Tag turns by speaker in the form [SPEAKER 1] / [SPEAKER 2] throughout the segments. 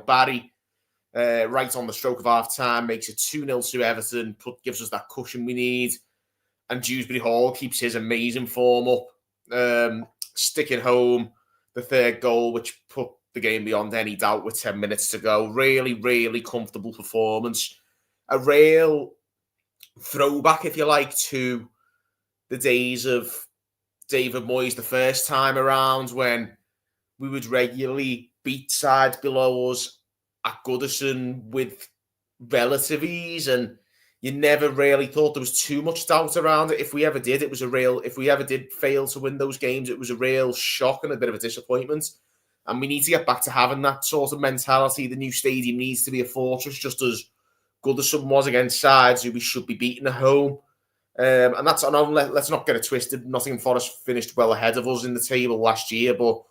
[SPEAKER 1] Barry, right on the stroke of half-time, makes it 2-0 to Everton, gives us that cushion we need. And Dewsbury Hall keeps his amazing form up, sticking home the third goal, which put the game beyond any doubt with 10 minutes to go. Really, really comfortable performance. A real throwback, if you like, to the days of David Moyes the first time around, when we would regularly beat sides below us at Goodison with relative ease, and you never really thought there was too much doubt around it. If we ever did, if we ever did fail to win those games, it was a real shock and a bit of a disappointment. And we need to get back to having that sort of mentality. The new stadium needs to be a fortress, just as Goodison was against sides who we should be beating at home. And that's, let's not get it twisted. Nottingham Forest finished well ahead of us in the table last year, but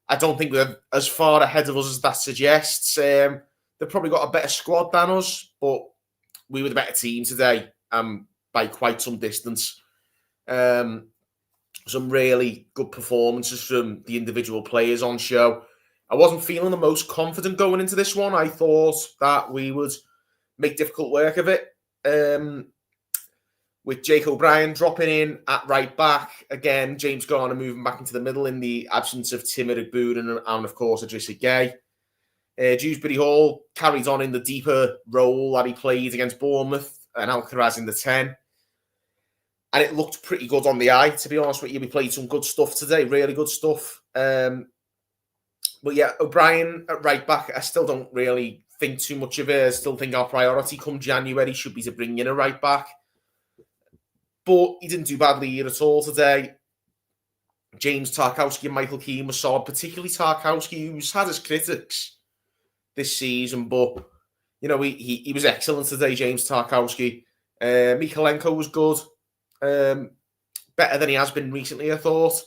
[SPEAKER 1] I don't think we're as far ahead of us as that suggests. They've probably got a better squad than us, but we were the better team today, by quite some distance. Some really good performances from the individual players on show. I wasn't feeling the most confident going into this one. I thought that we would make difficult work of it. With Jake O'Brien dropping in at right back. Again, James Garner moving back into the middle in the absence of Tim Igbune and of course, Idrissa Gueye. Dewsbury Hall carried on in the deeper role that he played against Bournemouth, and Alcaraz in the 10. And it looked pretty good on the eye, to be honest with you. We played some good stuff today, really good stuff. But yeah, O'Brien at right back, I still don't really think too much of it. I still think our priority come January should be to bring in a right back. But he didn't do badly here at all today. James Tarkowski and Michael Keane were solid, particularly Tarkowski, who's had his critics this season, but you know, he was excellent today, James Tarkowski. Mikalenko was good. Better than he has been recently, I thought.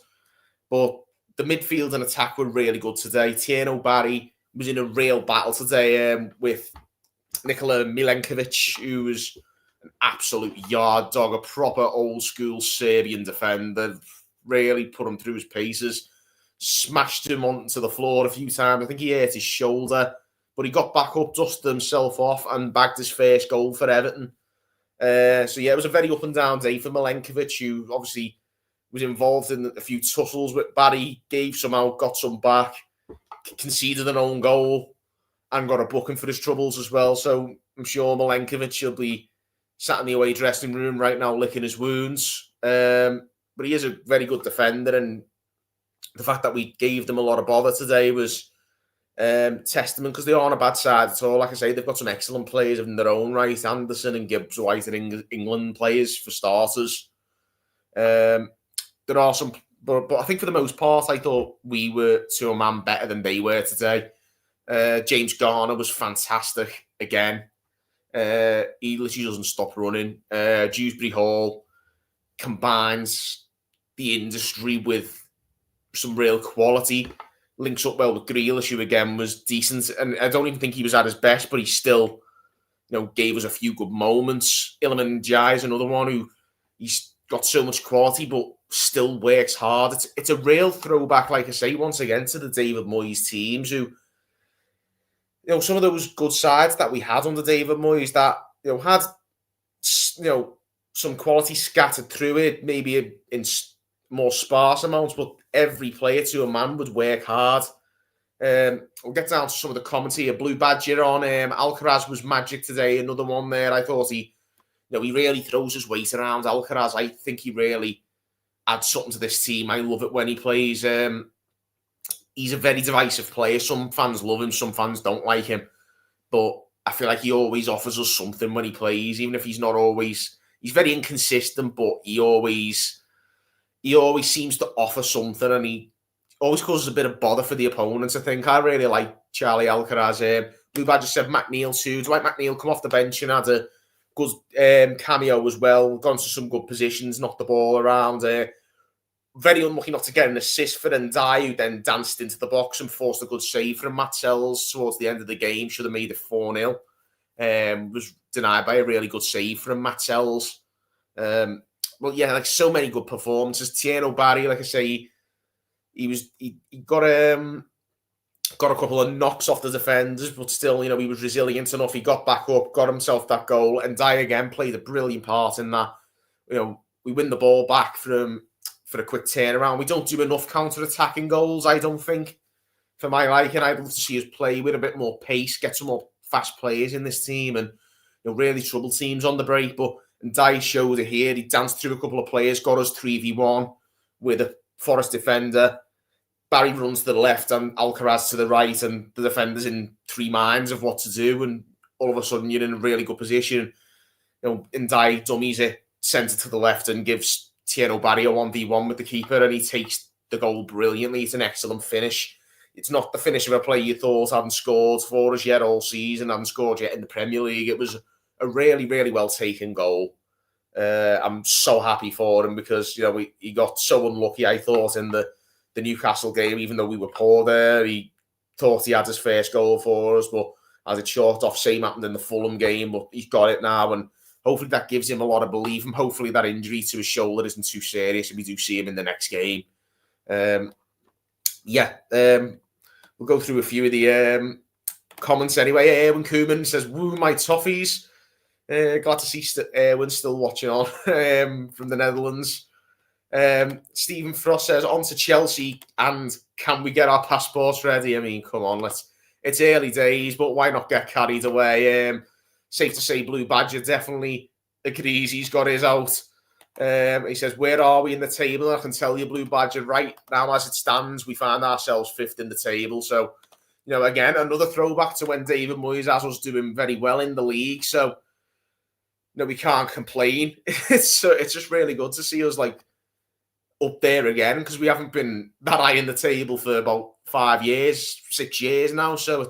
[SPEAKER 1] But the midfield and attack were really good today. Tierno Barry was in a real battle today with Nikola Milenkovic, who was an absolute yard dog, a proper old-school Serbian defender. Really put him through his paces. Smashed him onto the floor a few times. I think he hurt his shoulder. But he got back up, dusted himself off, and bagged his first goal for Everton. So yeah, it was a very up and down day for Milenkovic, who obviously was involved in a few tussles with Barry, gave some out, got some back, conceded an own goal, and got a booking for his troubles as well. So I'm sure Milenkovic will be sat in the away dressing room right now licking his wounds. But he is a very good defender, and the fact that we gave them a lot of bother today was testament, because they aren't a bad side at all. Like I say, they've got some excellent players in their own right. Anderson and Gibbs White are England players for starters. There are some, but I think for the most part, I thought we were to a man better than they were today. James Garner was fantastic again. He literally doesn't stop running. Dewsbury Hall combines the industry with some real quality. Links up well with Grealish, who again was decent, and I don't even think he was at his best, but he still, gave us a few good moments. Iliman Ndiaye is another one who he's got so much quality, but still works hard. It's a real throwback, like I say, once again to the David Moyes teams, who, some of those good sides that we had under David Moyes that had some quality scattered through it, maybe in more sparse amounts, but every player to a man would work hard. We'll get down to some of the commentary. A blue badger on Alcaraz was magic today. Another one there. I thought he really throws his weight around. Alcaraz, I think he really adds something to this team. I love it when he plays. He's a very divisive player. Some fans love him, some fans don't like him, but I feel like he always offers us something when he plays, even if he's not always. He's very inconsistent, but he always seems to offer something, and he always causes a bit of bother for the opponents. I think I really like Charlie Alcaraz. Blue Badger said McNeil too. Dwight McNeil come off the bench and had a good cameo as well. Gone to some good positions, knocked the ball around. Very unlucky not to get an assist for Ndiaye, who then danced into the box and forced a good save from Matt Sells towards the end of the game. Should have made it 4-0. Was denied by a really good save from Matt Sells. Well, yeah, like so many good performances. Tierno Barry, like I say, he got got a couple of knocks off the defenders, but still, he was resilient enough. He got back up, got himself that goal, and Dye again played a brilliant part in that. We win the ball back for a quick turnaround. We don't do enough counter-attacking goals, I don't think, for my liking. I'd love to see us play with a bit more pace, get some more fast players in this team, and really trouble teams on the break. But Dye showed it here. He danced through a couple of players, got us 3v1 with a Forest defender. Barry runs to the left and Alcaraz to the right, and the defender's in three minds of what to do. And all of a sudden, you're in a really good position. Dye dummies it centre to the left and gives Thierry Barry a 1v1 with the keeper, and he takes the goal brilliantly. It's an excellent finish. It's not the finish of a player you thought hadn't scored for us yet all season, hadn't scored yet in the Premier League. It was a really, really well taken goal. I'm so happy for him because he got so unlucky, I thought, in the Newcastle game. Even though we were poor there, he thought he had his first goal for us, but as it short off, same happened in the Fulham game. But he's got it now, and hopefully that gives him a lot of belief, and hopefully that injury to his shoulder isn't too serious and we do see him in the next game. We'll go through a few of the comments anyway. Erwin Koeman says, "Woo, my Toffees." Glad to see Erwin still watching on from the Netherlands. Stephen Frost says, "On to Chelsea, and can we get our passports ready?" I mean, come on, it's early days, but why not get carried away? Safe to say Blue Badger definitely agrees he's got his out. He says, "Where are we in the table?" I can tell you, Blue Badger, right now as it stands, we find ourselves fifth in the table. So, again, another throwback to when David Moyes has us doing very well in the league. So, we can't complain. It's just really good to see us up there again, because we haven't been that high in the table for about 5 years, 6 years now. So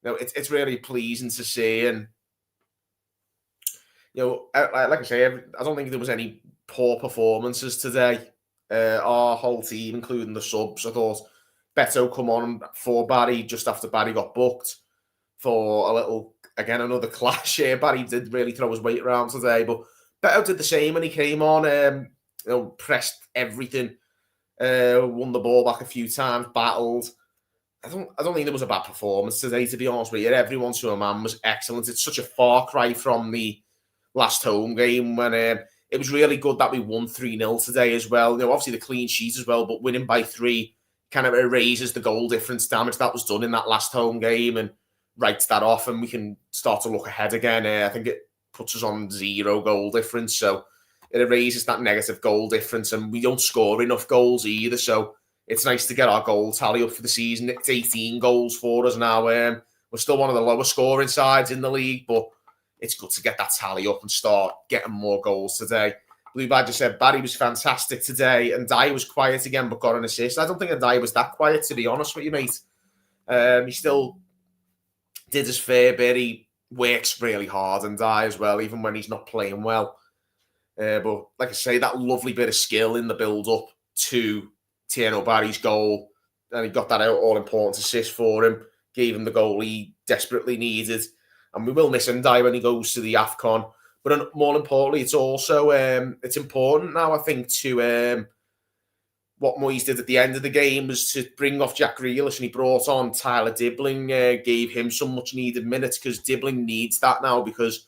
[SPEAKER 1] it's really pleasing to see. And like I say, I don't think there was any poor performances today. Our whole team, including the subs, I thought Beto come on for Barry just after Barry got booked for a little, again, another clash here. Barry did really throw his weight around today, but Beto did the same when he came on. Pressed everything, won the ball back a few times, battled. I don't think there was a bad performance today, to be honest with you. Everyone to a man was excellent. It's such a far cry from the last home game when it was really good that we won 3-0 today as well. Obviously the clean sheet as well, but winning by 3 kind of erases the goal difference damage that was done in that last home game and writes that off, and we can start to look ahead again. I think it puts us on 0 goal difference, so it erases that negative goal difference, and we don't score enough goals either. So it's nice to get our goal tally up for the season. It's 18 goals for us now. We're still one of the lower scoring sides in the league, but it's good to get that tally up and start getting more goals today. Blue Badger said Barry was fantastic today, and Dye was quiet again but got an assist. I don't think Dye was that quiet, to be honest with you, mate. He still did his fair bit. He works really hard, and Dye as well, even when he's not playing well. But like I say, that lovely bit of skill in the build-up to Thierry Barry's goal, and he got that all-important assist for him, gave him the goal he desperately needed. And we will miss him, Dye, when he goes to the AFCON. But more importantly, it's also it's important now, I think, to what Moyes did at the end of the game was to bring off Jack Grealish, and he brought on Tyler Dibbling, gave him some much-needed minutes, because Dibbling needs that now, because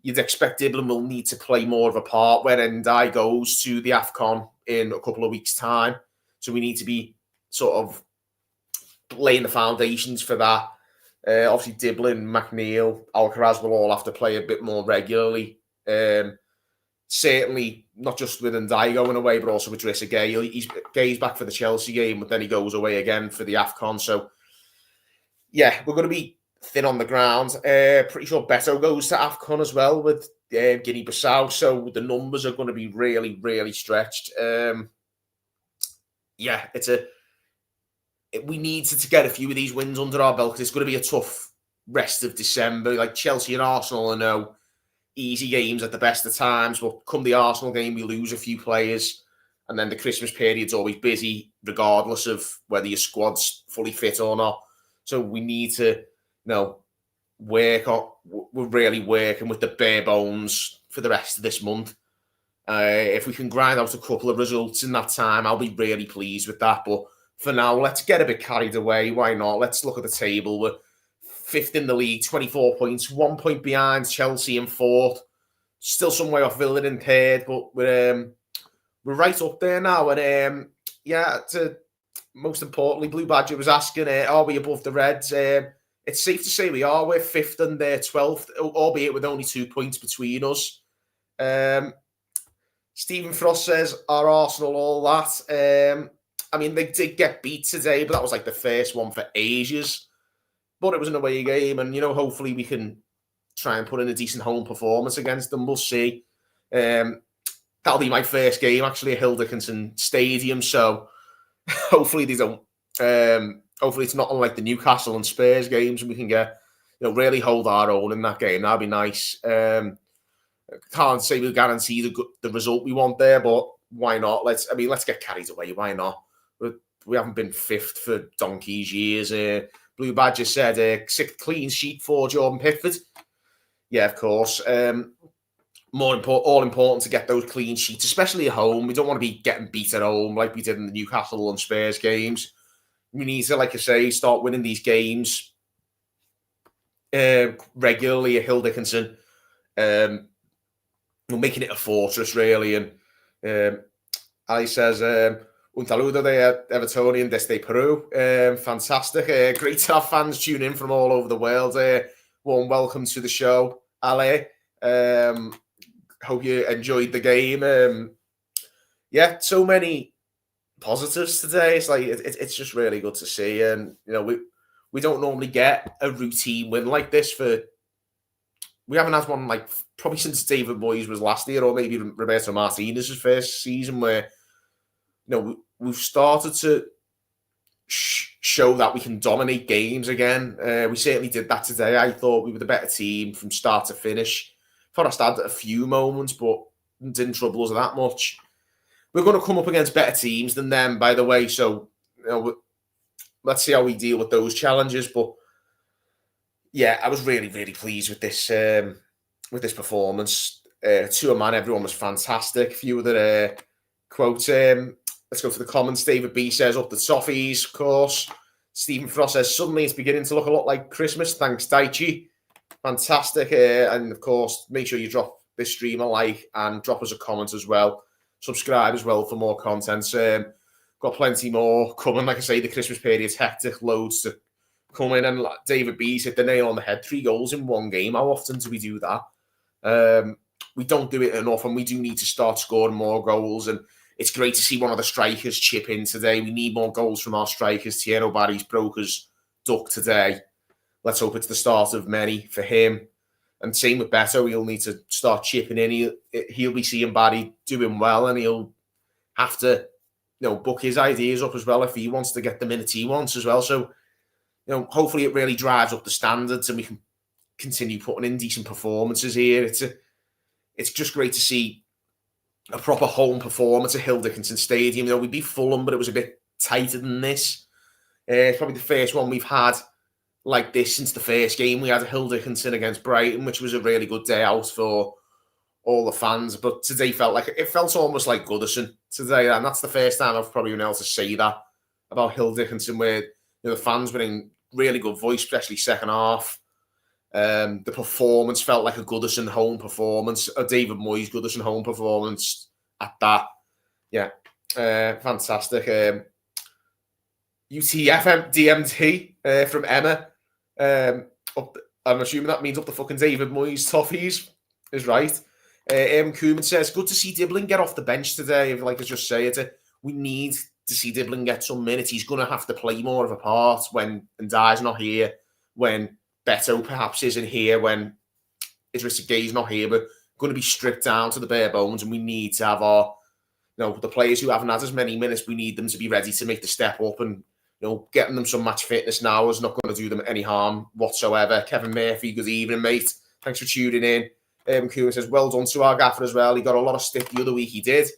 [SPEAKER 1] you'd expect Dibbling will need to play more of a part when Ndiaye goes to the AFCON in a couple of weeks' time. So we need to be sort of laying the foundations for that. Obviously, Dibbling, McNeil, Alcaraz will all have to play a bit more regularly. Certainly, not just with Ndiaye going away, but also with Idrissa Gueye. Gay's back for the Chelsea game, but then he goes away again for the AFCON. So, yeah, we're going to be thin on the ground. Pretty sure Beto goes to AFCON as well with Guinea-Bissau. So the numbers are going to be really, really stretched. We need to get a few of these wins under our belt, because it's going to be a tough rest of December. Like Chelsea and Arsenal are no easy games at the best of times, but come the Arsenal game, we lose a few players, and then the Christmas period's always busy, regardless of whether your squad's fully fit or not. So we need to, work on. We're really working with the bare bones for the rest of this month. If we can grind out a couple of results in that time, I'll be really pleased with that. But for now. Let's get a bit carried away. Why not? Let's look at the table. We're 5th in the league, 24 points, 1 point behind Chelsea in 4th. Still some way off Villa in 3rd, but we're right up there now. And most importantly, Blue Badger was asking, are we above the Reds? It's safe to say we are. We're 5th and they're 12th, albeit with only 2 points between us. Stephen Frost says, are Arsenal all that? I mean, they did get beat today, but that was like the first one for ages. But it was an away game, and, hopefully we can try and put in a decent home performance against them. We'll see. That'll be my first game, actually, at Hill Dickinson Stsdium, so hopefully they don't. Hopefully it's not unlike the Newcastle and Spurs games, and we can get, really hold our own in that game. That'd be nice. Can't say we'll guarantee the result we want there, but why not? Let's get carried away. Why not? We haven't been 5th for donkey's years. Blue Badger said 6th clean sheet for Jordan Pickford. Yeah, of course. All important to get those clean sheets, especially at home. We don't want to be getting beat at home like we did in the Newcastle and Spurs games. We need to, like I say, start winning these games regularly at Hill Dickinson. We're making it a fortress, really. And Ali says, un saludo de Evertonian desde Peru. Fantastic. Great to have fans tune in from all over the world. Warm welcome to the show, Ali. Hope you enjoyed the game. So many positives today. It's like it's just really good to see, and we don't normally get a routine win like this. We haven't had one like probably since David Moyes was last year, or maybe even Roberto Martinez's first season, where we've started to show that we can dominate games again. We certainly did that today. I thought we were the better team from start to finish. Forest had a few moments, but didn't trouble us that much. We're going to come up against better teams than them, by the way. So, let's see how we deal with those challenges. But yeah, I was really, really pleased with this performance. To a man, everyone was fantastic. A few of the quotes. Let's go to the comments. David B says, up the Toffees, of course. Stephen Frost says, suddenly it's beginning to look a lot like Christmas. Thanks, Daichi. Fantastic. And of course, make sure you drop this stream a like and drop us a comment as well. Subscribe as well for more content. Got plenty more coming. Like I say, the Christmas period's hectic. Loads to come in. And David B's hit the nail on the head. 3 goals in one game. How often do we do that? We don't do it enough, and we do need to start scoring more goals. And it's great to see one of the strikers chip in today. We need more goals from our strikers. Thierry Barry's broke his duck today. Let's hope it's the start of many for him. And same with Beto. He'll need to start chipping in. He'll be seeing Barry doing well, and he'll have to, book his ideas up as well if he wants to get the minutes he wants as well. So, hopefully it really drives up the standards and we can continue putting in decent performances here. It's just great to see a proper home performance at Hill Dickinson Stsdium. We beat Fulham, but it was a bit tighter than this. It's probably the first one we've had like this since the first game we had at Hill Dickinson against Brighton, which was a really good day out for all the fans. But today felt almost like Goodison today, and that's the first time I've probably been able to say that about Hill Dickinson, where the fans were in really good voice, especially second half. The performance felt like a Goodison home performance, a David Moyes Goodison home performance at that. Yeah, fantastic. UTFM DMT from Emma. I'm assuming that means up the fucking David Moyes Toffees is right. Koeman says, good to see Dibbling get off the bench today. Like I just say it, we need to see Dibbling get some minutes. He's going to have to play more of a part when Ndai's not here, when Beto perhaps isn't here, when Idrissa Gueye's not here. We're going to be stripped down to the bare bones, and we need to have our, the players who haven't had as many minutes, we need them to be ready to make the step up, and getting them some match fitness now is not going to do them any harm whatsoever. Kevin Murphy, good evening, mate. Thanks for tuning in. Koeman says, well done to our gaffer as well. He got a lot of stick the other week. He did.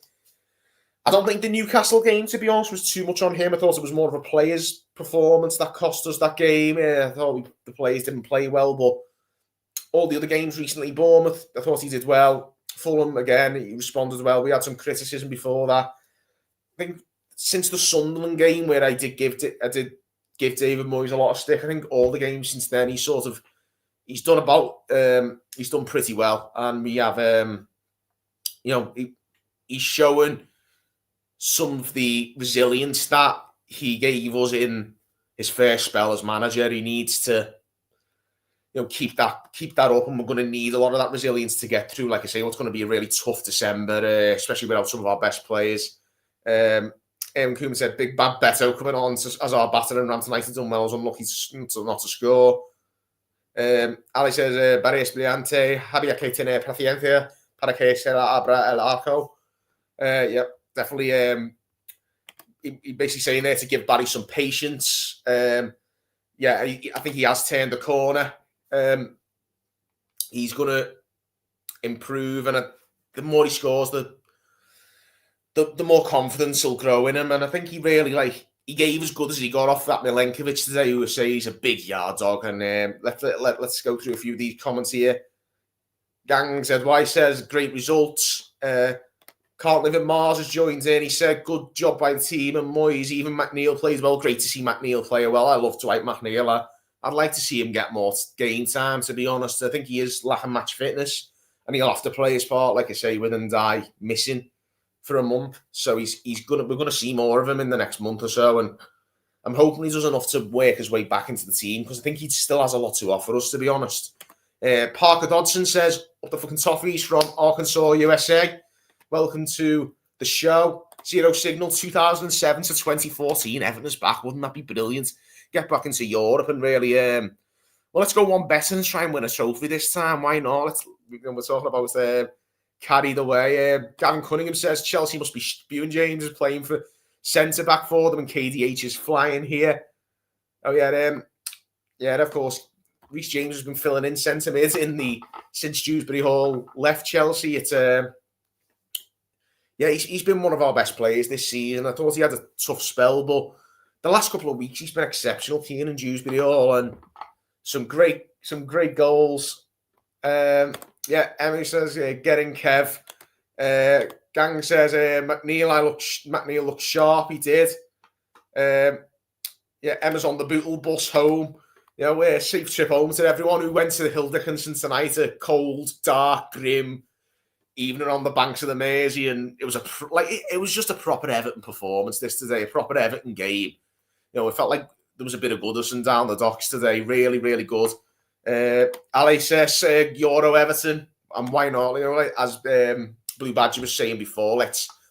[SPEAKER 1] I don't think the Newcastle game, to be honest, was too much on him. I thought it was more of a player's performance that cost us that game. I thought the players didn't play well, but all the other games recently, Bournemouth, I thought he did well. Fulham, again, he responded well. We had some criticism before that. I think since the Sunderland game where I did give David Moyes a lot of stick. I think all the games since then he's done pretty well, and we have he's showing some of the resilience that he gave us in his first spell as manager. He needs to keep that up, and we're going to need a lot of that resilience to get through. Like I say, what's going to be a really tough December, especially without some of our best players. Aaron Koeman said, "Big Bad Beto coming on as our batter, and Ramsden United done well, was unlucky not to score." Ali says, "Barry Espliante, había que tener paciencia para que se abra el arco." Yeah, definitely. He basically saying there to give Barry some patience. Yeah, I think he has turned the corner. He's going to improve, and the more he scores, the more confidence will grow in him. And I think he really he gave as good as he got off that Milenkovic today, who say he's a big yard dog. And let's go through a few of these comments here. Gang said, "Why says great results." Can't Live in Mars has joined in. He said, "Good job by the team and Moyes. Even McNeil plays well. Great to see McNeil play well. I love Dwight McNeil. I'd like to see him get more game time, to be honest. I think he is lacking match fitness, and he'll have to play his part, like I say, with Ndai missing for a month. So we're gonna see more of him in the next month or so, and I'm hoping he does enough to work his way back into the team, because I think he still has a lot to offer us, to be honest." Parker Dodson says, "Up the fucking Toffees from Arkansas, USA. Welcome to the show. Zero Signal 2007 to 2014. Everton is back. Wouldn't that be brilliant? Get back into Europe and really, let's go one better and try and win a trophy this time. Why not? We're talking about carried away." Gavin Cunningham says, "Chelsea must be spewing James is playing for centre-back for them and KDH is flying here." Oh, yeah. Yeah, of course. Reece James has been filling in centre-mid since Dewsbury Hall left Chelsea. It's... Yeah, he's been one of our best players this season. I thought he had a tough spell, but the last couple of weeks he's been exceptional. Keenan Dewsbury Hall, and some great goals. Yeah, Emily says, "Getting Kev." Gang says, McNeil looked sharp. He did. Yeah, Emma's on the Bootle bus home. Safe trip home to everyone who went to the Hill Dickinson tonight. A cold, dark, grim evening on the banks of the Mersey, and it was it was just a proper Everton performance this today, a proper Everton game. It felt like there was a bit of Goodison down the docks today. Really, really good. Ali says, Euro Everton, and why not? As Blue Badger was saying before,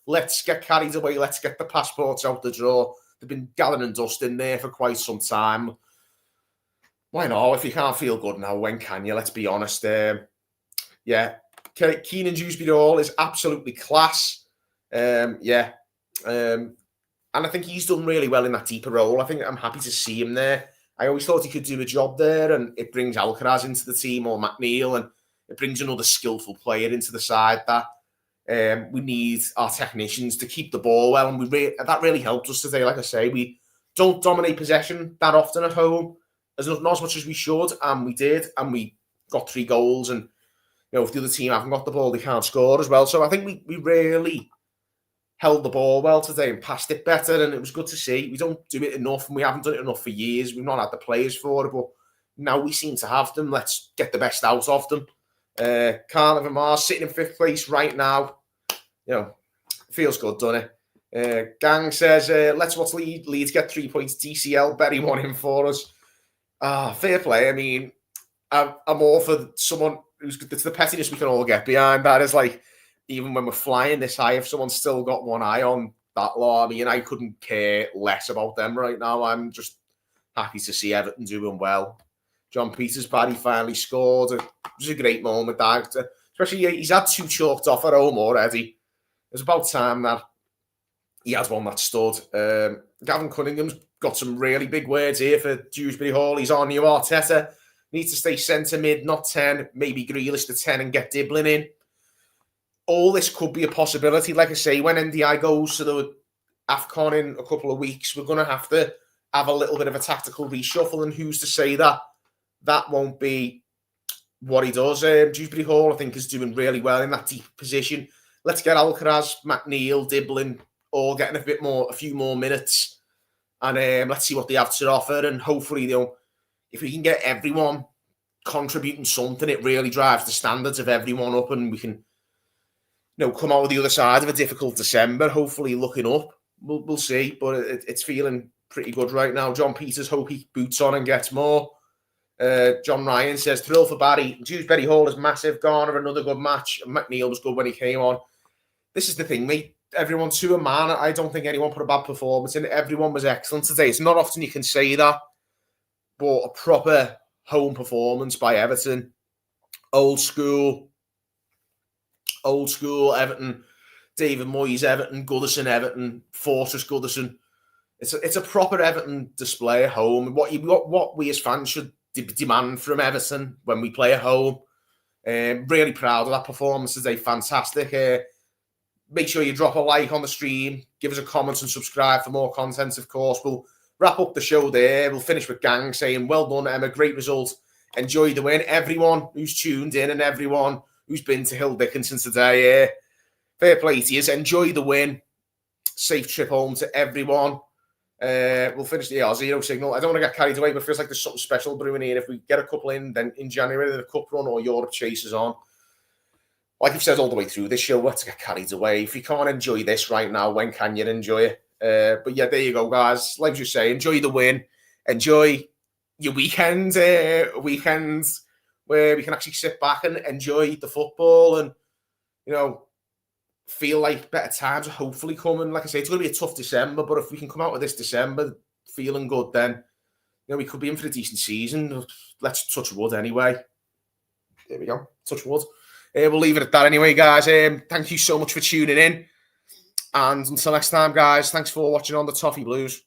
[SPEAKER 1] let's get carried away. Let's get the passports out the drawer. They've been gathering dust in there for quite some time. Why not? If you can't feel good now, when can you? Let's be honest. Yeah. Keenan Dewsbury Hall is absolutely class. And I think he's done really well in that deeper role. I think I'm happy to see him there. I always thought he could do a job there, and it brings Alcaraz into the team, or McNeil, and it brings another skillful player into the side that we need our technicians to keep the ball well, and that really helped us today. Like I say, we don't dominate possession that often at home, not as much as we should, and we did, and we got 3 goals, and if the other team haven't got the ball, they can't score as well. So I think we really held the ball well today and passed it better, and it was good to see. We don't do it enough, and we haven't done it enough for years. We've not had the players for it, but now we seem to have them. Let's get the best out of them. Carl of Mars sitting in 5th place right now. Feels good, doesn't it? Gang says, let's watch Leeds get 3 points. DCL, Berry won in for us. Fair play. I mean, I'm all for someone it's the pettiness we can all get behind. That is even when we're flying this high, if someone's still got one eye on that lot, I mean, I couldn't care less about them right now. I'm just happy to see Everton doing well. John Peters, Barry finally scored. It was a great moment, that. Especially, he's had 2 chalked off at home already. It's about time that he has one that stood. Gavin Cunningham's got some really big words here for Dewsbury Hall. He's on you, Arteta. Needs to stay centre mid, not 10. Maybe Grealish to 10 and get Diblin in. All this could be a possibility. Like I say, when NDI goes to the AFCON in a couple of weeks, we're going to have a little bit of a tactical reshuffle, and who's to say that won't be what he does. Dewsbury Hall, I think, is doing really well in that deep position. Let's get Alcaraz, McNeil, Diblin all getting a few more minutes, and let's see what they have to offer. And hopefully, if we can get everyone contributing something, it really drives the standards of everyone up, and we can, come out of the other side of a difficult December. Hopefully, looking up, we'll see. But it's feeling pretty good right now. John Peters, hope he boots on and gets more. John Ryan says, thrill for Barry. Dewsbury Hall is massive. Garner, another good match. McNeil was good when he came on. This is the thing, mate. Everyone to a man. I don't think anyone put a bad performance in. Everyone was excellent today. It's not often you can say that, but a proper home performance by Everton. Old school Everton. David Moyes Everton, Goodison Everton, Fortress Goodison. It's a proper Everton display at home. What we as fans should demand from Everton when we play at home. Really proud of that performance today. Fantastic. Make sure you drop a like on the stream. Give us a comment and subscribe for more content, of course. We'll wrap up the show there. We'll finish with Gang saying, well done, Emma. Great result. Enjoy the win. Everyone who's tuned in and everyone who's been to Hill Dickinson today, fair play to you. Enjoy the win. Safe trip home to everyone. We'll finish the 0 signal. I don't want to get carried away, but it feels like there's something special brewing here. If we get a couple in, then in January, the cup run or Europe chases on. Like I've said all the way through this show, let's get carried away. If you can't enjoy this right now, when can you enjoy it? But yeah, there you go, guys. Like you say, enjoy the win. Enjoy your weekends where we can actually sit back and enjoy the football and, feel like better times are hopefully coming. Like I say, it's going to be a tough December, but if we can come out of this December feeling good, then we could be in for a decent season. Let's touch wood anyway. There we go. Touch wood. We'll leave it at that anyway, guys. Thank you so much for tuning in. And until next time, guys, thanks for watching on the Toffee Blues.